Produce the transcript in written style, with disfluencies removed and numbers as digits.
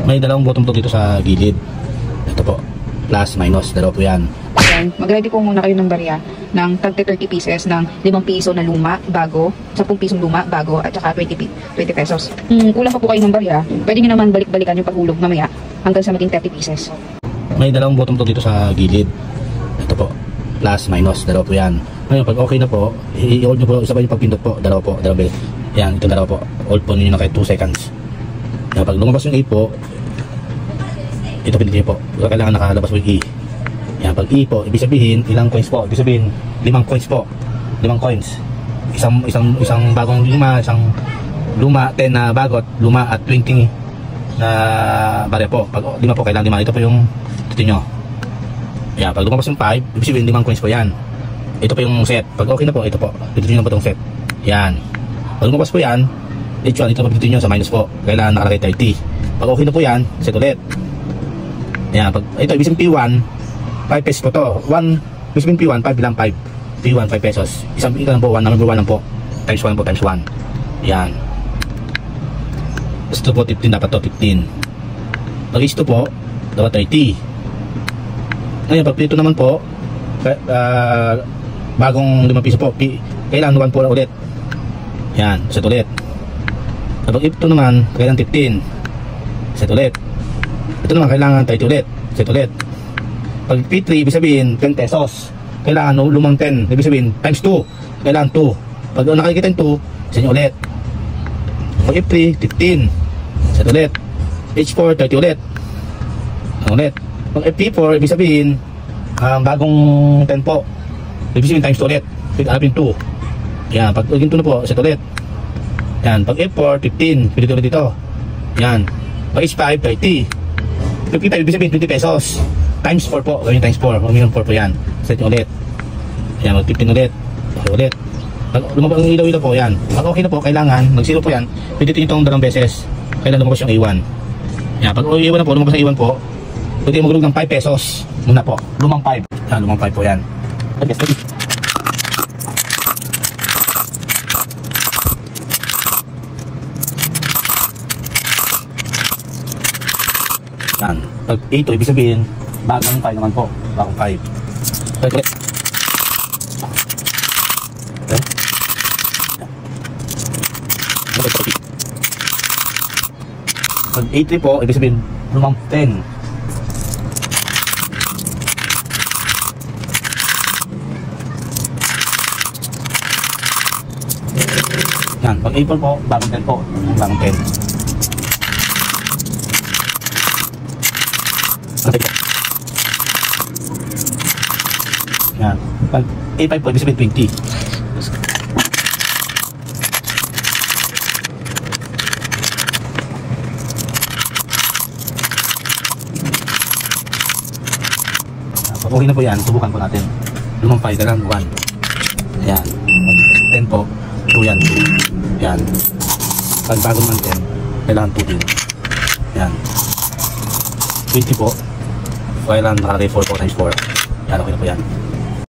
May dalawang bottom to dito sa gilid. Ito po, plus, minus, dalawa po yan. Ayan, mag-ready po muna kayo ng barya ng tag 30 pieces ng 5 piso na luma, bago, 10 pisong luma, bago, at saka 20 pesos. Kulang pa po kayo ng barya, pwede nyo naman balik-balikan yung paghulog mamaya hanggang sa maging 30 pieces. May dalawang bottom to dito sa gilid. Ito po, plus, minus, dalawa po yan. Ngayon, pag okay na po, i-hold nyo po, isa pa yung pagpindot po, dalawa po, dalawa. Yan, itong dalawa po. Hold po ninyo na kahit 2 seconds. Yan, pag lumabas yung 8 po, ito pinili po. Kailangan nakalabas po yung E. Yan, pag E po, ibig sabihin, ilang coins po? Ibig sabihin, 5 coins po. 5 coins. Isang bagong luma, isang luma, 10 na bagot, luma at 20 na barya po. Pag 5 po, kailangan 5. Ito po yung ito nyo. Yan, pag lumabas yung 5, ibig sabihin 5 coins po yan. Ito po yung set. Pag okay na po, ito po. Ito nyo na po itong set. Yan. Pag lumabas po yan, ito po dito nyo sa minus po. Kailangan nakalagay 30. Pag okay na po yan, set ulit. Yan, pag ito, ibig sabihin P1, 5 pesos po to. 1, ibig sabihin P1, 5 bilang 5. P1, 5 pesos. Isang lang po, 1, number 1 lang po. Times 1 po, times 1. Yan. Ito po, 15, dapat to, 15. Pag ito po, dapat 30. Ngayon, pag ito naman po, bagong 5 piso po, kailangan 1 po ulit. Yan, set ulit. Kapag ito naman, kailangan 15. Set ulit. Ito naman, kailangan 30 ulit. Set ulit. Pag P3, ibig sabihin 10 pesos. Kailangan lumang 10. Ibig sabihin, times 2. Kailangan 2. Pag nakikita yung 2, set nyo ulit. Pag F3, 15. Set ulit. H4, 30 ulit. Ulit. Pag FP4, ibig sabihin, bagong 10 po. Ibig sabihin, times 2 ulit. Hanapin 2. Yan. Pag ginto na po, set ulit. Yan. Pag F4, 15. Pili ulit dito. Yan. Pag H5, 30. 55, ibig sabihin 20 pesos. Times 4 po. Gawin times 4. Minimum 4 po yan. Set nyo ulit. Yan. Mag 15 ulit. Okay ulit. Pag lumabas ang ilaw po, yan. Pag okay na po, kailangan, mag-0 po yan. Pwede itong 2 beses. Kailangan lumabas yung A1. Yan. Pag A1 na po, lumabas ang A1 po, pwede magulog ng 5 pesos. Muna po. Lumang 5. Yan. Lumang 5 po yan. Okay. Yan. Pag 8, ibig sabihin, bagong 5 naman po. Bagong 5. Okay. Pag 8 po, ibig sabihin, lumang 10. Yan. Pag April po, bagong 10 po. Bagong 10. Yan. Pag A5 po, ibig sabihin 20. Pag okay na po yan, subukan po natin. Lumang 5 na lang, 1. Ayan. 10 po, 2 yan, 2. Yan. Pag bago naman 10, kailangan 2 din. Yan. 20 po, kailangan nakalagay 4 po times 4. Yan, okay na po yan.